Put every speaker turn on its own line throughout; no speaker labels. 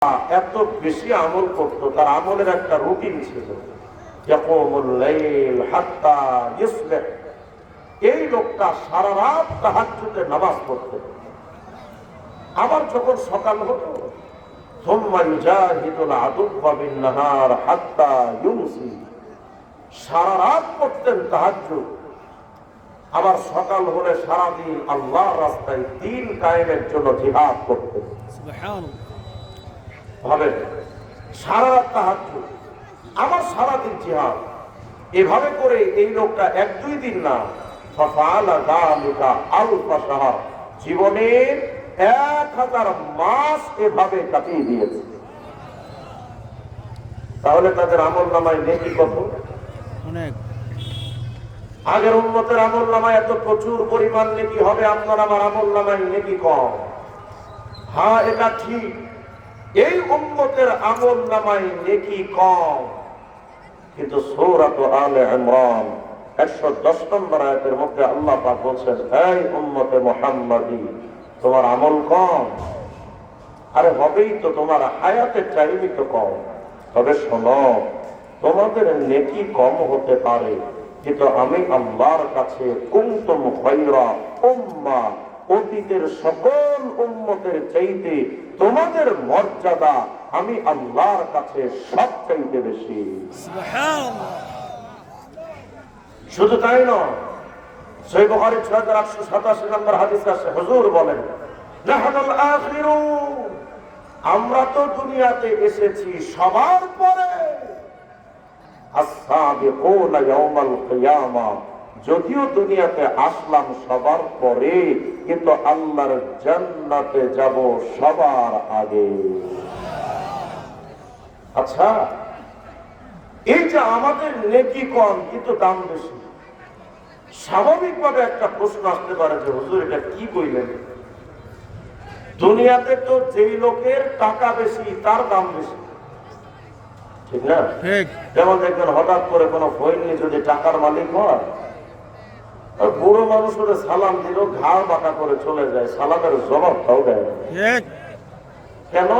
এত বেশি আমল করতো, তার আমলের একটা রুটিন ছিল। এই লোকটা সারা রাত তাহাজ্জুদে নামাজ পড়তো। আবার যখন সকাল হতো সারা রাত পড়তেন তাহাজ্জুদ। আবার সকাল হলে সারাদিন আল্লাহর রাস্তায় দ্বীন কায়েমের জন্য জিহাদ করতেন। ভাবেন, সারা রাত তাহাজ্জুদ, আমার সারাদিন জিহাদ। এভাবে করে এই লোকটা এক দুই দিন না, জীবনের 1000 মাস এভাবে কাটিয়ে দিয়েছে। তাহলে তাদের আমল নামায় নেকি কত? অনেক। আগের উম্মতের আমল নামায় এত প্রচুর পরিমাণ নেকি হবে, আপনার আমার আমল নামায় নেকি কম। হ্যাঁ, এটা ঠিক, এই উম্মতের আমল নামায় নেকি কম। কিন্তু সূরাত আলে ইমরান 110 নম্বর আয়াতের মধ্যে আল্লাহ পাক বলছেন, এই উম্মতে মুহাম্মাদি, তোমার আমল কম। আরে হবেই তো, তোমার হায়াতের টাইমই তো কম। তবে শোনো, তোমাদের নেকি কম হতে পারে, কিন্তু আমি আল্লাহর কাছে কুনতুম খায়রা উম্মাহ, অতীতের সকল উম্মতের চাইতে তোমাদের মর্যাদা আমি আল্লাহর কাছে সবচাইতে বেশি। সুবহানাল্লাহ। শুধু তাই নয়, সহিহ বুখারী 6887 নম্বর হাদিস আছে, হুজুর বলেন, নাহনুল আখিরুন, আমরা তো দুনিয়াতে এসেছি সবার পরে। আস-সাবিকুনা ইয়াউমাল কিয়ামাহ, যদিও দুনিয়াতে আসলাম সবার পরে, কিন্তু আল্লাহর জান্নাতে যাব সবার আগে। আচ্ছা, এই যে আমাদের নেকি কম কিন্তু দাম বেশি, স্বাভাবিকভাবে একটা প্রশ্ন আসতে পারে যে হুজুর এটা কি কইলেন? দুনিয়াতে তো যেই লোকের টাকা বেশি তার দাম বেশি, ঠিক না? যেমন দেখবেন, হঠাৎ করে কোনো ফৈনি যদি টাকার মালিক হয়, বুড়ো মানুষ ওরে সালাম দিল, ঘাড় বাঁকা করে চলে যায়, সালামের জবাবটাও দেয়। কেন?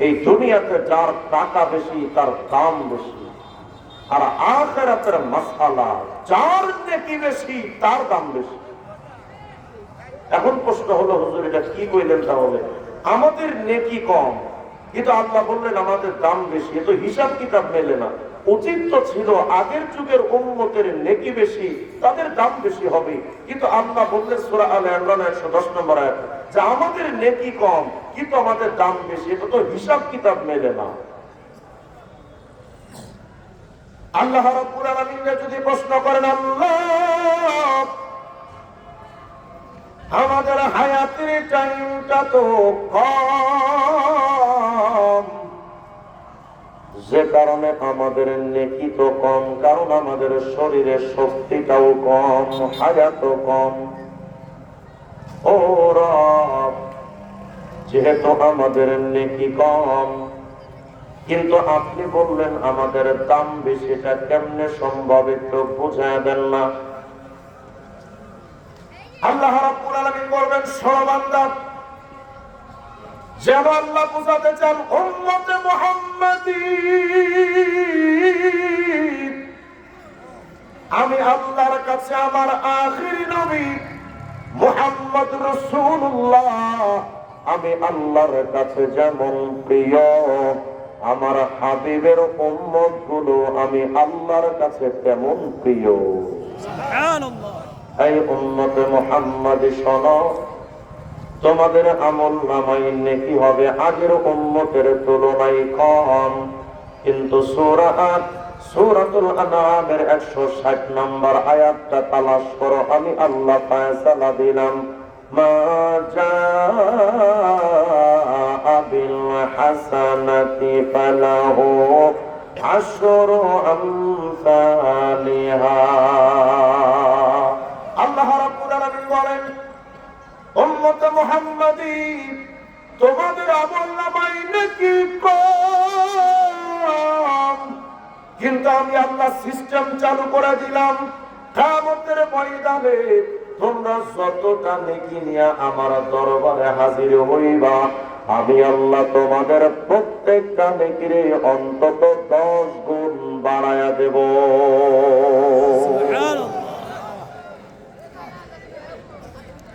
এই দুনিয়াতে যার টাকা বেশি তার দাম বেশি, আর আখিরাতের মাসআলা যার নেকি বেশি তার দাম বেশি। এখন প্রশ্ন হলো, হুজুর এটা কি কইলেন? তাহলে আমাদের নেকি কম কিন্তু আল্লাহ বললেন আমাদের দাম বেশি, এ তো হিসাব কিতাব মেলে না। উচিত তো ছিল আগের যুগের উম্মতের নেকি বেশি, তাদের দাম বেশি হবে, কিন্তু আল্লাহ বললেন সূরা আলে ইমরান 110 নম্বর আয়াত যে আমাদের নেকি কম কিন্তু আমাদের দাম বেশি, এটা তো হিসাব কিতাব মেলে না। আল্লাহ রাব্বুল আলামিন যদি প্রশ্ন করেন, আল্লাহ আমাদের হায়াতের টাইমটা তো কম, যে কারণে আমাদের নেকি তো কম, কারণ আমাদের শরীরের শক্তিটাও কম, হায়াতও কম। ও রব, যেহেতু আমাদের নেকি কম কিন্তু আপনি বললেন আমাদের দাম বেশি, এটা কেমনে সম্ভব একটু বুঝায় দেন না। আল্লাহ রাব্বুল আলামিন বলবেন, শোনো বান্দা, যেন আল্লাহ বুঝাতে চান উম্মতে মুহাম্মাদি, আমি আল্লাহর কাছে আমার আখিরি নবী মুহাম্মদ রাসূলুল্লাহ, আমি আল্লাহর কাছে যেমন প্রিয়, আমার হাবিবের উম্মত গুলো আমি আল্লাহর কাছে তেমন প্রিয়। সুবহানাল্লাহ। এই উম্মতে মুহাম্মাদি শোনো, তোমাদের আমল নামায় নেকি হবে আগের উম্মতের তুলনায় কম, কিন্তু সূরাতুল আনআমের 160 নম্বর আয়াতটা তালাশ করো, আমি আল্লাহ ফয়সালা দিলাম, মা জাআ বিল হাসানাতি ফালাহু আশরু আমসালিহা। আল্লাহ রাব্বুল আলামিন বলেন, উম্মতে মুহাম্মাদি, তোমাদের আমল নামায় নেকি কম, কিন্তু আমি আল্লাহ সিস্টেম চালু করে দিলাম, কিয়ামতের ময়দানে তোমরা যতটা নেকি নিয়ে আমার দরবারে হাজির হইবা, আমি আল্লাহ তোমাদের প্রত্যেকটা নেকিরে অন্তত 10 গুণ বাড়ায়া দেব।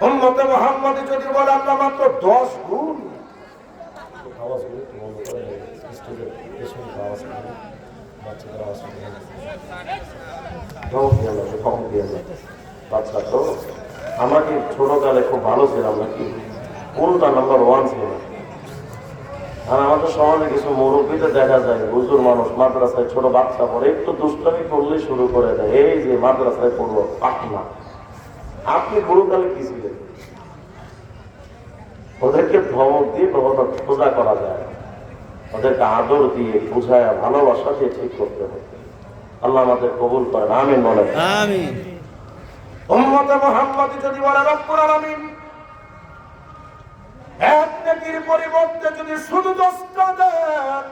উম্মতে মুহাম্মদী যদি বলে আল্লাহ মাত্র 10 গুণ, বাচ্চা তো আমরা কি ছোটকালে খুব ভালো ছিলাম নাকি? কোনটা নাম্বার 1 ছিল? আর আমাদের সমাজে কিছু মুরব্বীতে দেখা যায়, হুজুর মানুষ মাদ্রাসায় ছোট বাচ্চা পড়ে একটু দুষ্টামি করলে শুরু করে দেয়, এই যে মাদ্রাসায় পড়বো পাকনা। আপনি গুরুকালে কি ছিলেন? ওদেরকে ধমক দিয়ে কখনো খোঁজা করা যায়, ওদেরকে আদর দিয়ে বুঝায় ভালোবাসা দিয়ে ঠিক করতে হবে। আল্লাহ আমাদের কবুল করেন, আমিন বলেন।
আমিন।
উম্মতে মুহাম্মদী যদি বলে রব্বুল আলামিন এক নেকির পরিবর্তে যদি শুধু 10টা দেন,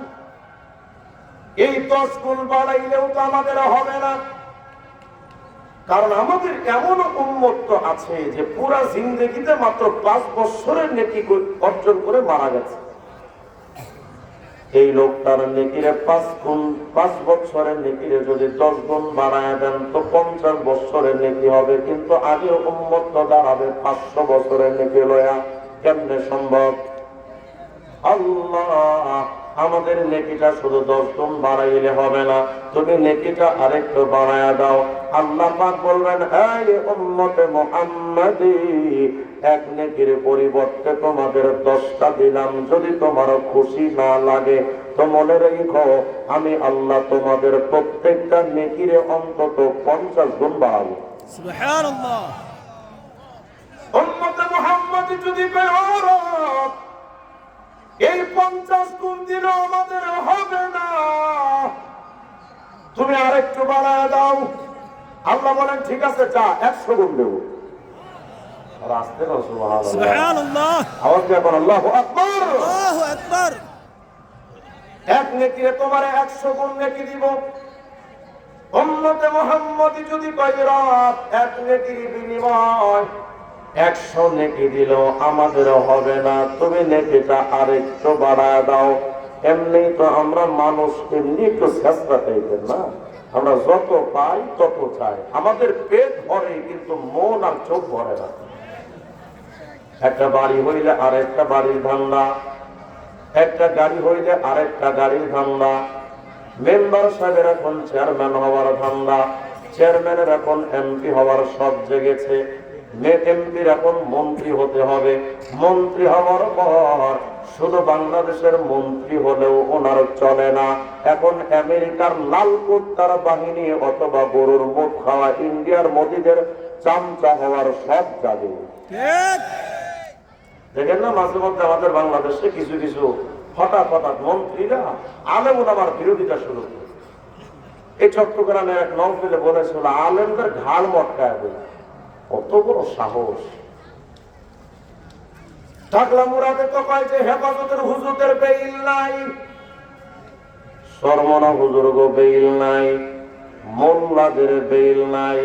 এই 10 গুণ বাড়াইলেও তো আমাদের হবে না। কারণ আমাদের এমন উম্মত আছে যে পুরা জিন্দেগিতে মাত্র 5 বছরের নেকি অর্জন করে মারা গেছে। এই লোকটার নেকিরে 5 বছরের নেকিরে যদি 10 গুণ বাড়ায় দেন তো 50 বছরের নেকি হবে। কিন্তু আগে উম্মত দাঁড়াবে 500 বছরের নেকি লয়া। কেমনে সম্ভব? আল্লাহ আমাদের নেকিটা শুধু 10 গুণ বাড়াইলে হবে না, তুমি নেকিটা আরেকটু বাড়ায়া দাও। আল্লাহ পাক বলবেন, এই উম্মতে মুহাম্মাদী, এক নেকির পরিবর্তে তোমাদের 10টা দিলাম। যদি তোমার খুশি না লাগে তো মনে রেখো, আমি আল্লাহ তোমাদের প্রত্যেকটা নেকিরে অন্তত 50 গুণ বাড়াবো।
সুবহানাল্লাহ।
উম্মতে মুহাম্মাদী যদি কয়, ও রব, এই 50 গুণ দিলে আমাদের হবে না, তুমি আরেকটু বাড়ায় দাও। আল্লাহ বলেন, ঠিক আছে, যা 100 গুণ দেবো। রাস্তে না সুবহানাল্লাহ,
সুবহানাল্লাহ,
আওয়াজ দিয়ে বলেন আল্লাহু আকবার।
আল্লাহু আকবার।
এক নেকিরে তোমারে 100 গুণ নেকি দিব। উম্মতে মুহাম্মদী যদি কয়, রব, এক নেকির বিনিময় 100 নেকি দিল আমাদের হবে না, তুমি নেকিটা আরেকটু বাড়ায় দাও। এমনি তো আমরা মানুষ এমনি একটু চেষ্টা চাইতেন না, আমরা যত পাই তত চাই, আমাদের পেট ভরে কিন্তু মন আর চোখ ভরে না। একটা বাড়ি হইলে আরেকটা বাড়ির ধান্দা, একটা গাড়ি হইলে আরেকটা গাড়ির ধান্দা। মেম্বার সাহেবের এখন চেয়ারম্যান হওয়ার ধান্দা, চেয়ারম্যানের এখন এমপি হওয়ার সব জেগেছে, এমপির এখন মন্ত্রী হতে হবে। মন্ত্রী হওয়ার পর শুধু বাংলাদেশের মন্ত্রী হলেও ওনার চলে না, এখন আমেরিকার লাল কুত্তার বাহিনী অথবা গরুর মুখ খাওয়া ইন্ডিয়ার মোদীদের চামচা হওয়ার সব যাবে। দেখেন না, মাঝে মধ্যে আমাদের বাংলাদেশে কিছু কিছু হঠাৎ মন্ত্রীরা আলেম ওলামার বিরোধিতা শুরু করে। এই চট্টগ্রামের এক নৌফেলে বলেছিল, আলেমদের ঘাড় মটকায় বলে। কত বড় সাহস! টাকলা মুরাদে তো কয় যে হেফাজতের হুজুরদের বেইল নাই, শর্মনা বুজুর্গ বেইল নাই, মোল্লাদের বেইল নাই,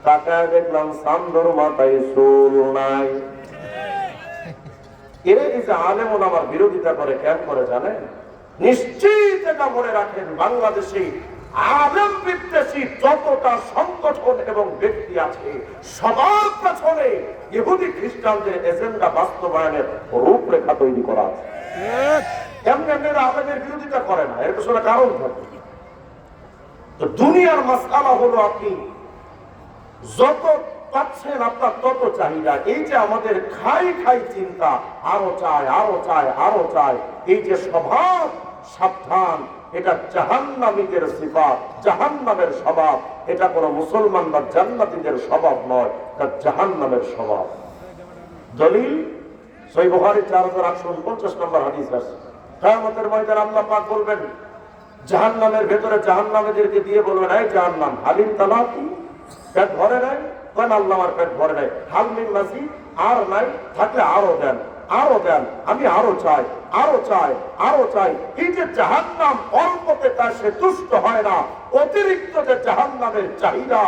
টাকায় দেখলাম সান্দর মাথায় চুল নাই। এরা যে আলেম ওলামার বিরোধিতা করে কেন করে জানেন? নিশ্চিত এটা মনে রাখেন, বাংলাদেশে আলেম বিদ্বেষী যতটা সংগঠন এবং ব্যক্তি আছে সবার পেছনে ইহুদি খ্রিস্টানদের এজেন্ডা বাস্তবায়নের রূপরেখা তৈরি করা আছে। এমনি আলেমের বিরোধিতা করে না, এর পেছনে কারণ থাকে। তো দুনিয়ার মাসআলা হলো, আপনি যত পাচ্ছেন আপনার তত চাহিদা। এই যে আমাদের খাই চিন্তা, আরো চায় আরো চায় আরো চায়, এই যে স্বভাব, সাবধান, এটা জাহান্নামীদের সিফাত, জাহান্নামের স্বভাব। এটা কোনো মুসলমান বা জান্নাতীদের স্বভাব নয়, এটা জাহান্নামের স্বভাব। দলিল সহিহ বুখারী 4849 নম্বর হাদিস আছে। কিয়ামতের ময়দানে আল্লাহ পাক বলবেন, জাহান্নামের ভেতরে জাহান্নামীদেরকে দিয়ে বলবেন, এই জাহান্নাম, হালিম তালাকি, পেট ভরে নাই? কেন আল্লাহ, আমার পেট ভরে নাই। হাল মিন মাজিদ, আর নাই, থাকলে আরো দেন, আরো দেন, আমি আরো চাই, আরো চাই, আরো চাই। এই যে জাহান্নাম, অল্পতে তার সে তুষ্ট হয় না, অতিরিক্ত যে জাহান্নামের চাহিদা,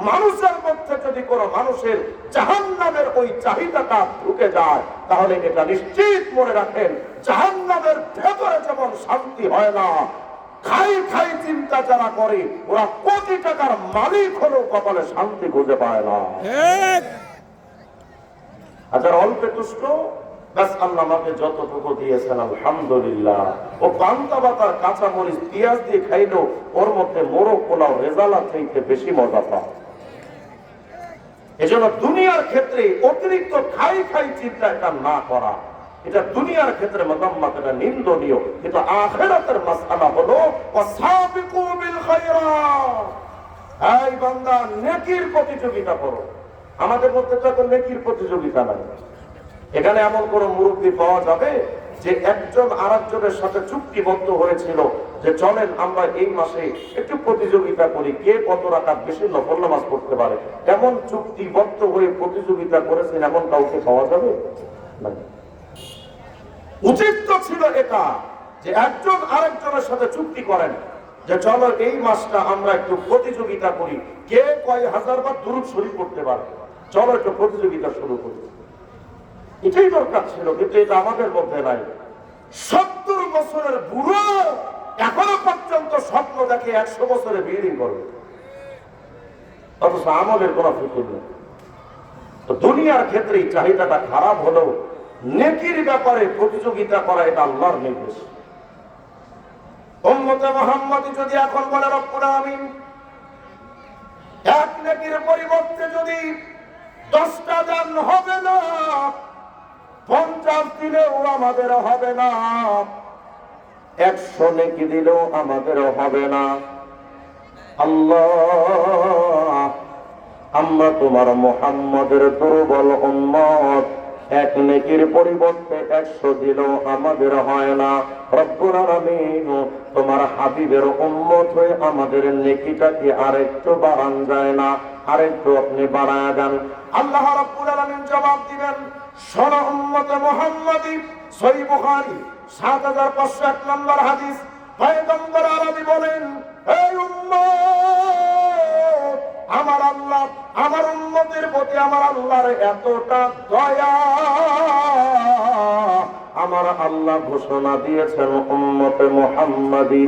মানুষের মধ্যে যদি কোনো মানুষের জাহান্নামের ওই চাহিদাটা ঢুকে যায়, তাহলে এটা নিশ্চিত মনে রাখেন, জাহান্নামের ভেতরে যেমন শান্তি হয় না, খাই খাই চিন্তা যারা করে ওরা কোটি টাকার মালিক হলেও কপালে শান্তি খুঁজে পায় না। আচ্ছা, অল্পে তুষ্ট, ব্যাস আল্লাহ আমাকে যতটুকু দিয়েছেন আলহামদুলিল্লাহ। ও পান্তা ভাতার কাঁচা মরিচ পেঁয়াজ দিয়ে খাইলো, ওর মধ্যে মোরগ পোলাও রেজালা থেকে বেশি মজা পায়। এজন্য দুনিয়ার ক্ষেত্রে অতিরিক্ত খাই খাই চিন্তা এটা না করা, এটা দুনিয়ার ক্ষেত্রে মাদাম্মাত, এটা নিন্দনীয়। কিন্তু আখিরাতের মাসআলা হলো ওয়াসাবিকু বিল খায়রাত, এই বান্দা নেকির প্রতিযোগিতা করো। আমাদের মধ্যে তো এখন নেকির প্রতিযোগিতা নাই। এখানে এমন কোন মুরব্বী পাওয়া যাবে যে একজন আরেকজনের সাথে চুক্তিবদ্ধ হয়েছিল যে চলেন আমরা এই মাসে একটু প্রতিযোগিতা করি, কে কত রাকাত বেশি নফল নামাজ পড়তে পারে? এমন চুক্তিবদ্ধ হয়ে প্রতিযোগিতা করেছেন এমন কাউকে পাওয়া যাবে না। উচিত তো ছিল এটা যে একজন আরেকজনের সাথে চুক্তি করেন যে চলো এই মাসটা আমরা একটু প্রতিযোগিতা করি, কে কয় হাজার বার দুরূদ শরীফ পড়তে পারে, চলো একটু প্রতিযোগিতা শুরু করি। এটাই দরকার ছিল, কিন্তু এটা আমাদের মধ্যে নাই। 70 বছরের বুড়ো এখনো পর্যন্ত স্বপ্ন দেখে 100 বছরে বিল্ডিং করবে, অথচ আমলের কোন ফিকির নেই। তো দুনিয়ার ক্ষেত্রে এই চাহিদাটা খারাপ হলেও নেকির ব্যাপারে প্রতিযোগিতা করা এটা আল্লাহর নির্দেশ। উম্মতে মুহাম্মাদি যদি এখন বলে রব্বুল আমিন এক নেকির পরিবর্তে যদি 10টা দান হবে না, 50 দিলেও আমাদের হবে না, 100 নেকি দিলেও আমাদের হবে না। আল্লাহ, আমরা তোমার মুহাম্মদের দুর্বল উম্মত, এক নেকির পরিবর্তে 100 দিলেও আমাদের হয় না। রব্বুল আলামিন, তোমার হাবিবের উম্মত হয়ে আমাদের নেকিটাকে আরেকটু বাড়ান যায় না, আরেকটু আপনি বাড়ায় দেন। আল্লাহ রাব্বুল আলামিন জবাব দিবেন, শোনো উম্মতে মুহাম্মাদি, সহিহ বুখারী ৭৫০১ নম্বর হাদিস, পয়গম্বর আরবি বলেন, এই উম্মত, আমার আল্লাহ আমার উম্মতের প্রতি আমার আল্লাহর এতটা দয়া, আমার আল্লাহ ঘোষণা দিয়েছেন, উম্মতে মুহাম্মাদি,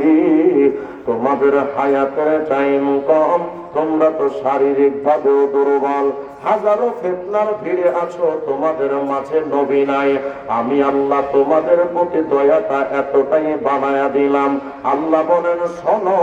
তোমাদের হায়াতের টাইম কম, তোমরা তো শারীরিক ভাবেও দুর্বল, হাজারো ফিতনার ভিড়ে আছো, তোমাদের মাঝে নবী নাই, আমি আল্লাহ তোমাদের প্রতি দয়াটা এতটাই বানায়া দিলাম। আল্লাহ বলেন, শোনো,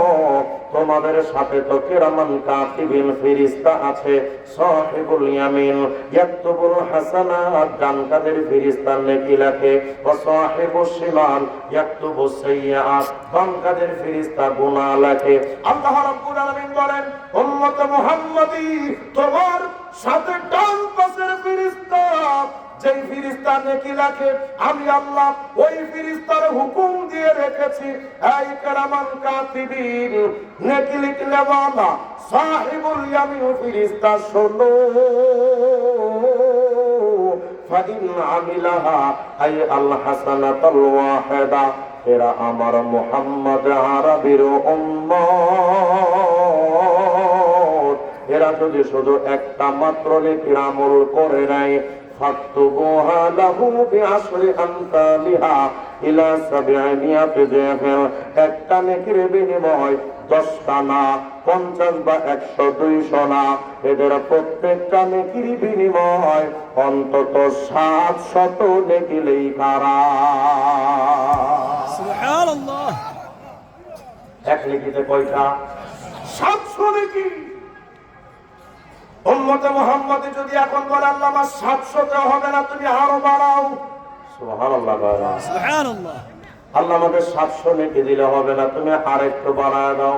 তোমাদের সাথে তো কিরামান কাতিবিন ফেরেশতা আছে, সাহিবুল ইয়ামিন ইয়াকতুবুল হাসানাত, ডান কাদের ফেরেশতা নেকি লেখে, ওয়া সাহিবুশ শিমাল ইয়াকতুবুস সাইয়্যাত, বাম কাদের ফেরেশতা গুনাহ লেখে। আল্লাহ রাব্বুল আলামিন বলেন, উম্মতে মুহাম্মাদি, তোমার সাথে ডান পাশের ফেরেশতা যেই ফেরেশতা নেকি লেখে, আমি আল্লাহ ওই ফেরেশতার হুকুম দিয়ে রেখেছি, এই কিরামান কাতিবিন নেকি লিখনে वाला সাহিবুল ইয়ামিন ফেরেশতা, শোনো, ফাইন আমিলাহা আই আল হাসানাতুল ওয়াহিদা, এরা আমার মুহাম্মদ আরবির উম্মত, এরা যদি শুধু একটা মাত্র নেকির আমল করে নেয়, ফাকতুবুহা লাহু বিআশরি আমসালিহা ইলা 700 দিরহাম, একটা নেকির বিনিময় 10টা না, 50 বা 100, 200 না, এদের প্রত্যেকটা নেকির বিনিময় অন্তত 700 নেকি লেখারা।
সুবহানাল্লাহ।
এক নেকিতে কয়টা? 700 নেকি। উম্মতে মুহাম্মাদি যদি এখন বলে আল্লাহ আমার 700 তে হবে না, তুমি আরো বাড়াও, সুবহানাল্লাহ,
সুবহানাল্লাহ।
আল্লাহ আমাদের 700 নেকি দিলে হবে না, তুমি আরেকটু বাড়ায় দাও।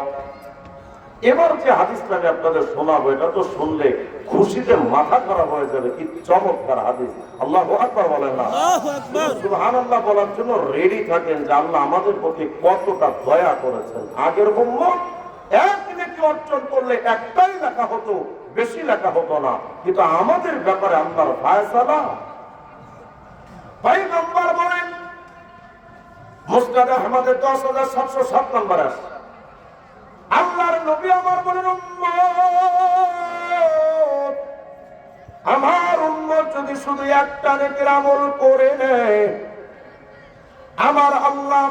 এবার যে হাদিসটা আমি আপনাদের শোনাবো, এটা তো শুনলে খুশিতে মাথা খারাপ হয়ে যাবে, কি চমৎকার হাদিস। আল্লাহু আকবার বলেন না?
আল্লাহু আকবার।
সুবহানাল্লাহ বলার জন্য রেডি থাকেন যে আল্লাহ আমাদের প্রতি কতটা দয়া করেছেন। আগের উম্মত এক নেকি অর্জন করলে একটাই লেখা হতো, বেশি লেখা হতো না, কিন্তু আমাদের ব্যাপারে আল্লাহর ফায়সালা। পয়গম্বর বলেন, মুসনাদ আহমদের 10,707 নম্বর আছে, আল্লাহর নবী আমার বলেন, উম্মত আমার উম্মত যদি শুধু একটা নেকির আমল করে নেয়, আমার আল্লাহ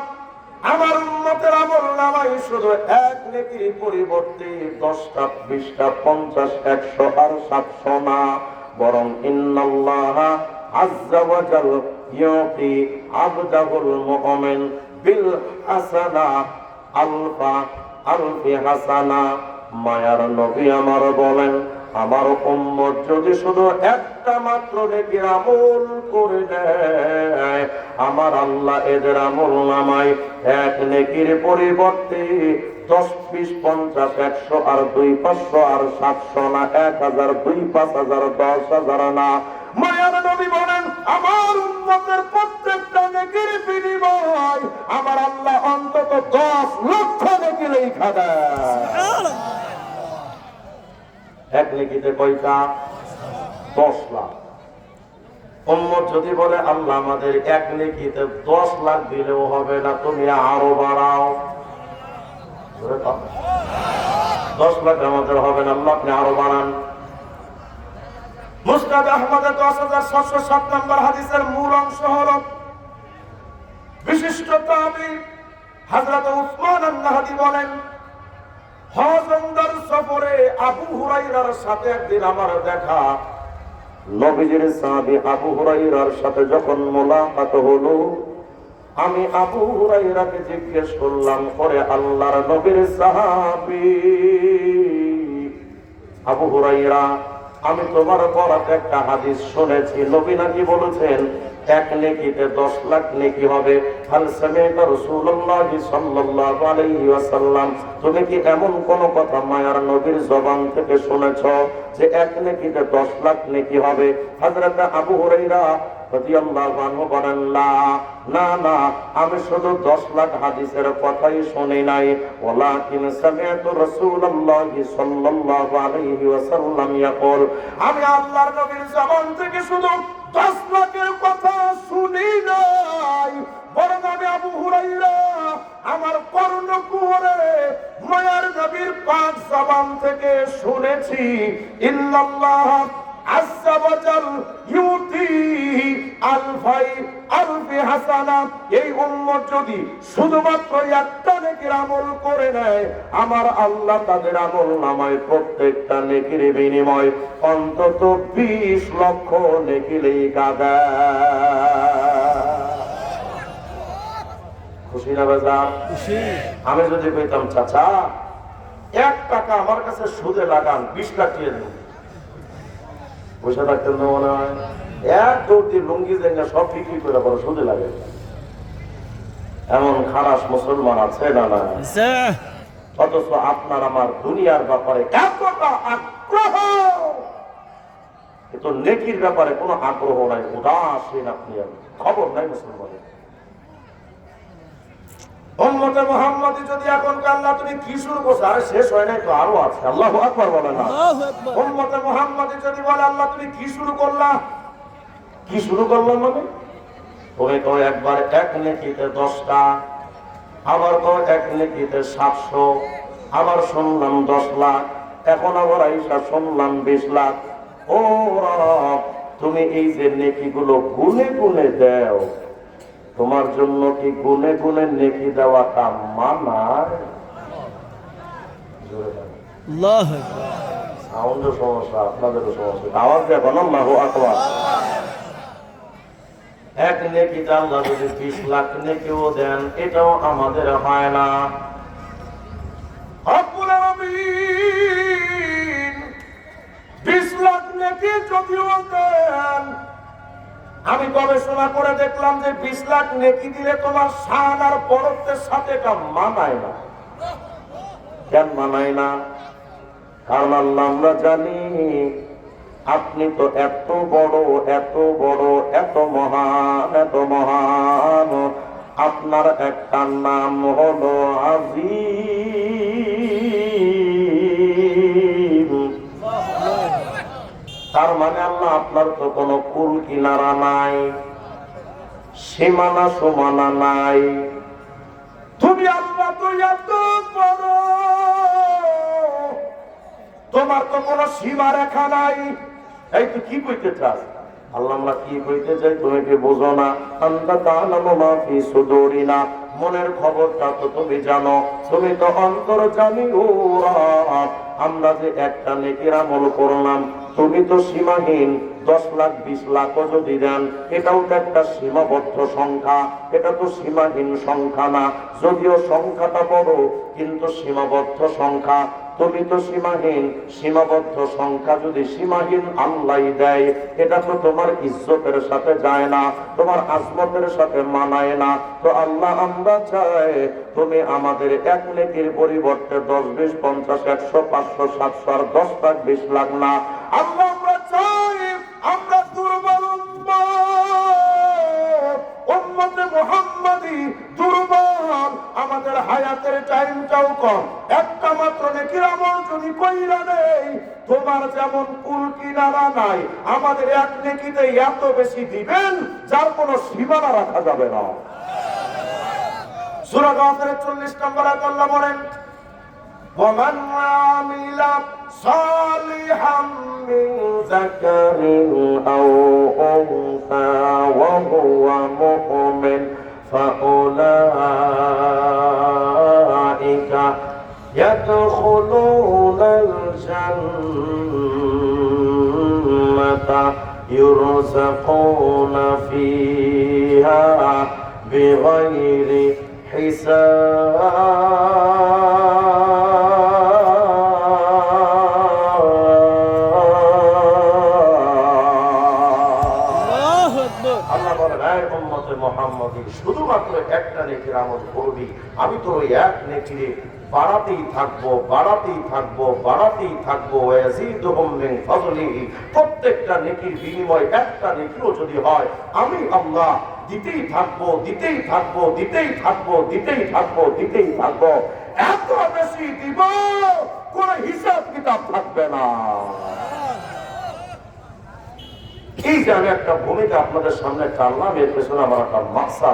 আমার উম্মতের আমল নামায় শুধু এক নেকির পরিবর্তে 10টা 20টা 50 100 আর 700 না, বরং ইন্নাল্লাহা আযজা ওয়া জাল ইউতি আবদাহুল মুমিন বিল হাসানা আলফি হাসানা। মায়ার নবী আমার বলেন, আমার উম্মত যদি শুধু একটা মাত্র নেকির আমল করে নেয়, আমার আল্লাহ এদের আমল নামায় এক নেকির পরিবর্তে 10 20 50 100 আর 2 500 আর 700 না, 1000 2 5000 10,000 না। মায়ার নবী বলেন, আমার উম্মতের প্রত্যেকটা নেকির বিনিময় আমার আল্লাহ অন্তত 10 লক্ষ নেকি লেখা দেয়। এক নেকিতে কয়টা? 10 লাখ। উম্মত যদি বলে, আল্লাহ আমাদের এক নেকিতে 10 লাখ দিলেও হবে না, তুমি আরো বাড়াও। 10 লাখ আমাদের হবে না, আল্লাহ আপনি আরো বাড়ান। মুসনাদ আহমদের 10,707 নম্বর হাদিসের মূল অংশ হল, বিশিষ্ট তাবী হযরত উসমান আন-নাহদী বলেন, হজরত সফরে আবু হুরায়রার সাথে একদিন আমার দেখা। নবীজির সাহাবী আবু হুরায়রার সাথে যখন মোলাকাত হলো, আমি আবু হুরায়রাকে জিজ্ঞেস করলাম, ওরে আল্লাহর নবীর সাহাবী আবু হুরায়রা, আমি তোমার বরাতে একটা হাদিস শুনেছি, নবী নাকি বলেছেন এক নেকিতে 10 লাখ নেকি হবে। হাল সামি'তা রাসূলুল্লাহ সাল্লাল্লাহু আলাইহি ওয়াসাল্লাম, তুমি কি এমন কোন কথা মায়ার নবীর জবান থেকে শুনেছো যে এক নেকিতে 10 লাখ নেকি হবে? হযরত আবু হুরায়রা রাদিয়াল্লাহু আনহু বলেন, না না, আমি শুধু 10 লাখ হাদিসের কথাই শুনি নাই, ওয়ালাকিন সামি'তু রাসূলুল্লাহ সাল্লাল্লাহু আলাইহি ওয়াসাল্লাম ইয়াকুল, আমি আল্লাহর নবীর জবান থেকে শুধু 10 লাখের কথা শুনি নাই, বরং আমি আবু হুরায়রা আমার কর্ণকুহরে মায়ার নবীর পাক জবান থেকে শুনেছি, ইন্নাল্লাহ আযজা ওয়া জাল ইউতি আলফি হাসানা। এই উম্মত যদি শুধুমাত্র একটা নেকির আমল করে নেয়, আমার আল্লাহ তাদের আমল নামায় প্রত্যেকটা নেকির বিনিময় অন্তত 20 লক্ষ নেকি লেখা দেয়। খুশি না বাজার? আমি যদি কইতাম, চাচা 1 টাকা আমার কাছে সুদে লাগান, 20 লাখ দিয়ে দেব, বসে থাকতেন না মনে হয়? এক দৌড়ি লুঙ্গি জেঙ্গা সব বিক্রি করে বড় সুদে লাগে। এমন খারাপ মুসলমান আছে না না? অথচ আপনার আমার দুনিয়ার ব্যাপারে এতটা আগ্রহ, কিন্তু নেকির ব্যাপারে কোনো আগ্রহ নাই, উদাসীন। আপনি খবর নাই মুসলমানের। উম্মতে মুহাম্মাদি যদি এখন আল্লাহ তুমি কি শুরু করছো, আরে শেষ হয় নাই তো, আরো আছে। আল্লাহু আকবার বলে না? উম্মতে মুহাম্মাদি যদি বলে, আল্লাহ তুমি কি শুরু করলা, কি শুরু করলাম মানে? তুমি তো একবার এক নেকিতে 10টা, আবার তো এক নেকিতে 700, আবার শুনলাম 10 লাখ, এখন আবার আইসা শুনলাম 20 লাখ। ও রব, তুমি এই যে নেকিগুলো গুনে গুনে দাও, তোমার জন্য কি গুনে গুনে নেকি দেওয়াটা মানায়? সাউন্ডের সমস্যা, আপনাদেরও সমস্যা, আওয়াজ দেখো না। আল্লাহু আকবার। এক নেকিতে আল্লাহ যদি 20 লাখ নেকিও দেন, এটাও আমাদের হয় না। রব্বুল আলামিন 20 লাখ নেকি যদিও দেন, আমি গবেষণা করে দেখলাম যে 20 লাখ নেকি দিলে তোমার শান আর বরকতের সাথে এটা মানায় না। কেন মানায় না? কারণ আল্লাহ, আমরা জানি আপনি তো এত বড়, এত বড়, এত মহান, এত মহান, আপনার একটা নাম হলো আজিম। তার মানে আল্লাহ আপনার তো কোনো কুল কিনারা নাই, সীমানা সমানা নাই। তুমি আল্লাহ তো এত বড়, তোমার তো কোনো সীমা রেখা নাই। এই তুই কি কইতে চাস? আল্লাহ আমরা কি কইতে চাই তুমি কি বোঝো না? আনতা তাআলামু মা ফি সুদুরিনা, মনের খবরটা তো তুমি জানো, তুমি তো অন্তর্যামী ও রব। আমরা যে একটা নেকির আমল করলাম, তুমি তো সীমাহীন। 10 লাখ 20 লাখও যদি দেন, এটাও তো একটা সীমাবদ্ধ সংখ্যা, এটা তো সীমাহীন সংখ্যা না। যদিও সংখ্যাটা বড়, কিন্তু সীমাবদ্ধ সংখ্যা। তুমি তো সীমাহীন, সীমাবদ্ধ সংখ্যা যদি সীমাহীন আল্লাহ দেয়, এটা তো তোমার ইজ্জতের সাথে যায় না, তোমার আজমতের সাথে মানায় না। তো আল্লাহ আমরা চাই তুমি আমাদের এক নেকির পরিবর্তে 10, 20, 50, 100, 500, 700 আর 10 লাখ 20 লাখ না। আল্লাহ আমরা চাই, আমরা দুর্বল উম্মতে মুহাম্মাদি দুর্বল, আমাদের হায়াতের টাইমটাও কম। একটা মাত্র নেকির আমল যদি কইরা নেই, তোমার যেমন কুল কিনারা নাই, আমাদের এক নেকিতে এত বেশি দিবেন যার কোনো সীমানা রাখা যাবে না। সূরা গাফিরের 40 নম্বর আয়াত আল্লাহ বলেন, ومن عمل صالحا من ذكر أو أنثى وهو مؤمن فأولئك يدخلون الجنة يرزقون فيها بغير حساب। শুধুমাত্র একটা নেকির আমল করবি, আমি তোর ওই এক নেকিরে বাড়াতেই থাকবো, বাড়াতেই থাকবো, বাড়াতেই থাকবো। ইয়াজিদুহুম মিন ফাযলিহি, প্রত্যেকটা নেকির বিনিময় একটা নেকিও যদি হয়, আমি আল্লাহ দিতেই থাকবো, দিতেই থাকবো, দিতেই থাকবো, দিতেই থাকবো, দিতেই থাকবো। এত বেশি দিব, কোন হিসাব কিতাব থাকবে না। এই যে আমি একটা ভূমিকা আপনাদের সামনে টানলাম, এর পেছনে আমার একটা মাকসাদ